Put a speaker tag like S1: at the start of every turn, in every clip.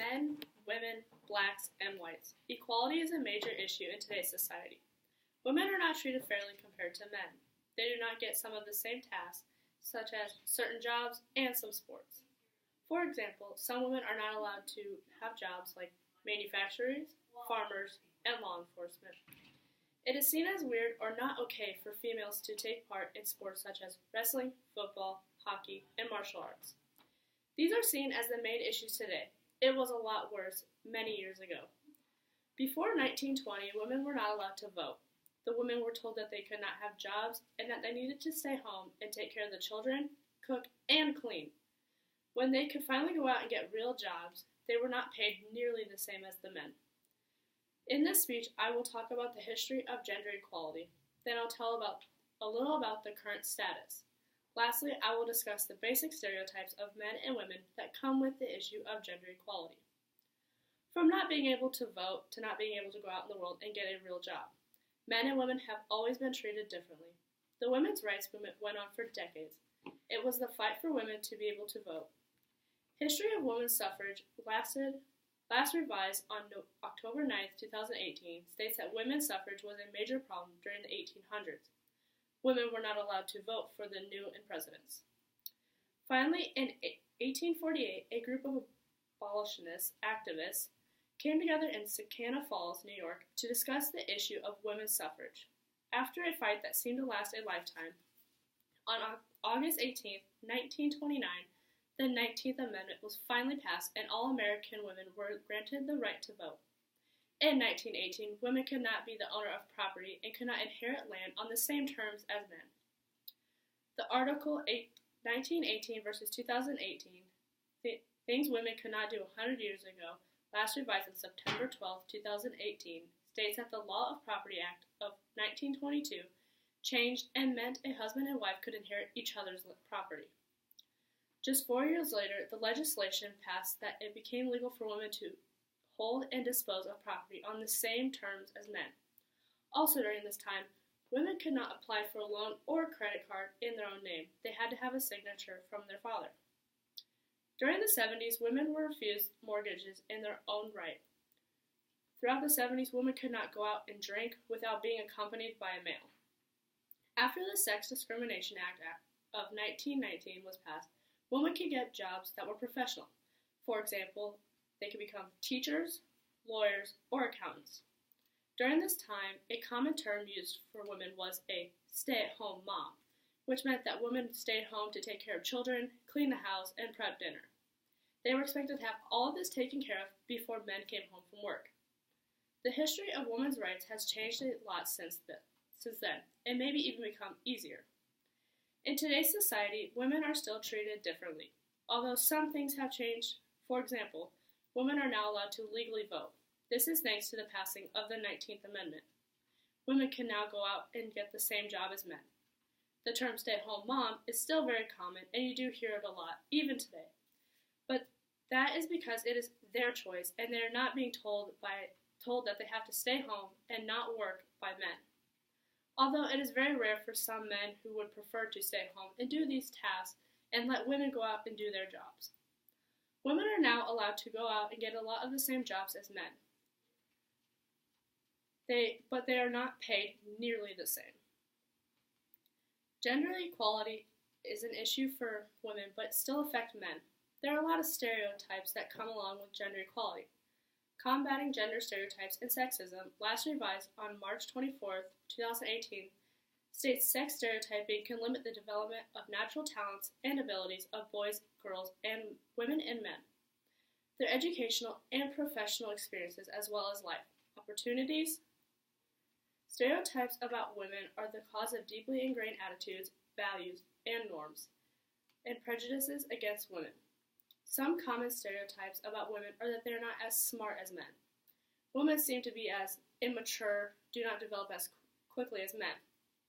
S1: Men, women, blacks, and whites. Equality is a major issue in today's society. Women are not treated fairly compared to men. They do not get some of the same tasks, such as certain jobs and some sports. For example, some women are not allowed to have jobs like manufacturers, farmers, and law enforcement. It is seen as weird or not okay for females to take part in sports such as wrestling, football, hockey, and martial arts. These are seen as the main issues today. It was a lot worse many years ago. Before 1920, women were not allowed to vote. The women were told that they could not have jobs and that they needed to stay home and take care of the children, cook, and clean. When they could finally go out and get real jobs, they were not paid nearly the same as the men. In this speech, I will talk about the history of gender equality. Then I'll tell a little about the current status. Lastly, I will discuss the basic stereotypes of men and women that come with the issue of gender equality. From not being able to vote to not being able to go out in the world and get a real job, men and women have always been treated differently. The women's rights movement went on for decades. It was the fight for women to be able to vote. History of women's suffrage last revised on October 9, 2018, states that women's suffrage was a major problem during the 1800s. Women were not allowed to vote for the new presidents. Finally, in 1848, a group of abolitionist activists came together in Saginaw Falls, New York, to discuss the issue of women's suffrage. After a fight that seemed to last a lifetime, on August 18, 1929, the 19th Amendment was finally passed and all American women were granted the right to vote. In 1918, women could not be the owner of property and could not inherit land on the same terms as men. The Article 1918 versus 2018, things women could not do 100 years ago, last revised on September 12, 2018, states that the Law of Property Act of 1922 changed and meant a husband and wife could inherit each other's property. Just 4 years later, the legislation passed that it became legal for women to hold and dispose of property on the same terms as men. Also during this time, women could not apply for a loan or credit card in their own name. They had to have a signature from their father. During the 70s, women were refused mortgages in their own right. Throughout the 70s, women could not go out and drink without being accompanied by a male. After the Sex Discrimination Act of 1919 was passed, women could get jobs that were professional. For example, they could become teachers, lawyers, or accountants. During this time, a common term used for women was a stay-at-home mom, which meant that women stayed home to take care of children, clean the house, and prep dinner. They were expected to have all of this taken care of before men came home from work. The history of women's rights has changed a lot since then, and maybe even become easier. In today's society, women are still treated differently, although some things have changed. For example, women are now allowed to legally vote. This is thanks to the passing of the 19th Amendment. Women can now go out and get the same job as men. The term stay-at-home mom is still very common, and you do hear it a lot, even today. But that is because it is their choice, and they are not being told that they have to stay home and not work by men. Although it is very rare for some men who would prefer to stay home and do these tasks and let women go out and do their jobs. Women are now allowed to go out and get a lot of the same jobs as men. But they are not paid nearly the same. Gender equality is an issue for women, but still affects men. There are a lot of stereotypes that come along with gender equality. Combating Gender Stereotypes and Sexism, last revised on March 24, 2018, states sex stereotyping can limit the development of natural talents and abilities of boys, girls, and women and men, their educational and professional experiences as well as life opportunities. Stereotypes about women are the cause of deeply ingrained attitudes, values, and norms, and prejudices against women. Some common stereotypes about women are that they are not as smart as men. Women seem to be as immature, do not develop as quickly as men.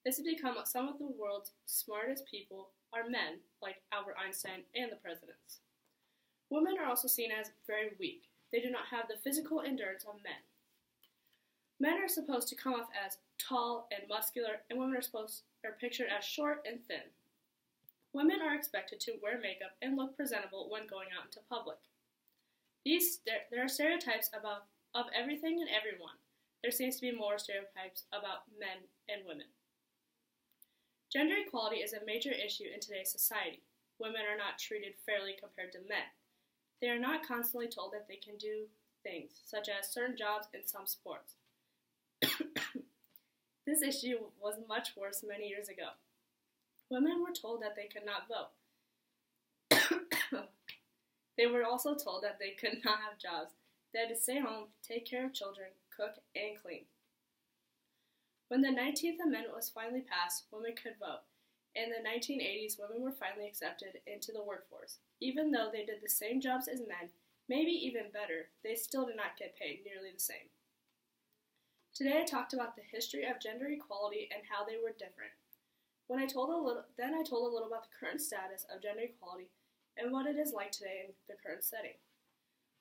S1: This has become some of the world's smartest people are men, like Albert Einstein and the presidents. Women are also seen as very weak. They do not have the physical endurance of men. Men are supposed to come off as tall and muscular, and women are pictured as short and thin. Women are expected to wear makeup and look presentable when going out into public. There are stereotypes of everything and everyone. There seems to be more stereotypes about men and women. Gender equality is a major issue in today's society. Women are not treated fairly compared to men. They are not constantly told that they can do things, such as certain jobs in some sports. This issue was much worse many years ago. Women were told that they could not vote. They were also told that they could not have jobs. They had to stay home, take care of children, cook, and clean. When the 19th Amendment was finally passed, women could vote. In the 1980s, women were finally accepted into the workforce. Even though they did the same jobs as men, maybe even better, they still did not get paid nearly the same. Today I talked about the history of gender equality and how they were different. I told a little about the current status of gender equality and what it is like today in the current setting.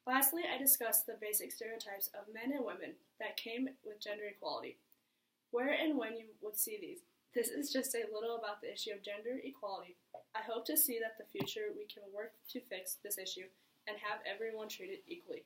S1: Lastly, I discussed the basic stereotypes of men and women that came with gender equality, where and when you would see these. This is just a little about the issue of gender equality. I hope to see that in the future we can work to fix this issue and have everyone treated equally.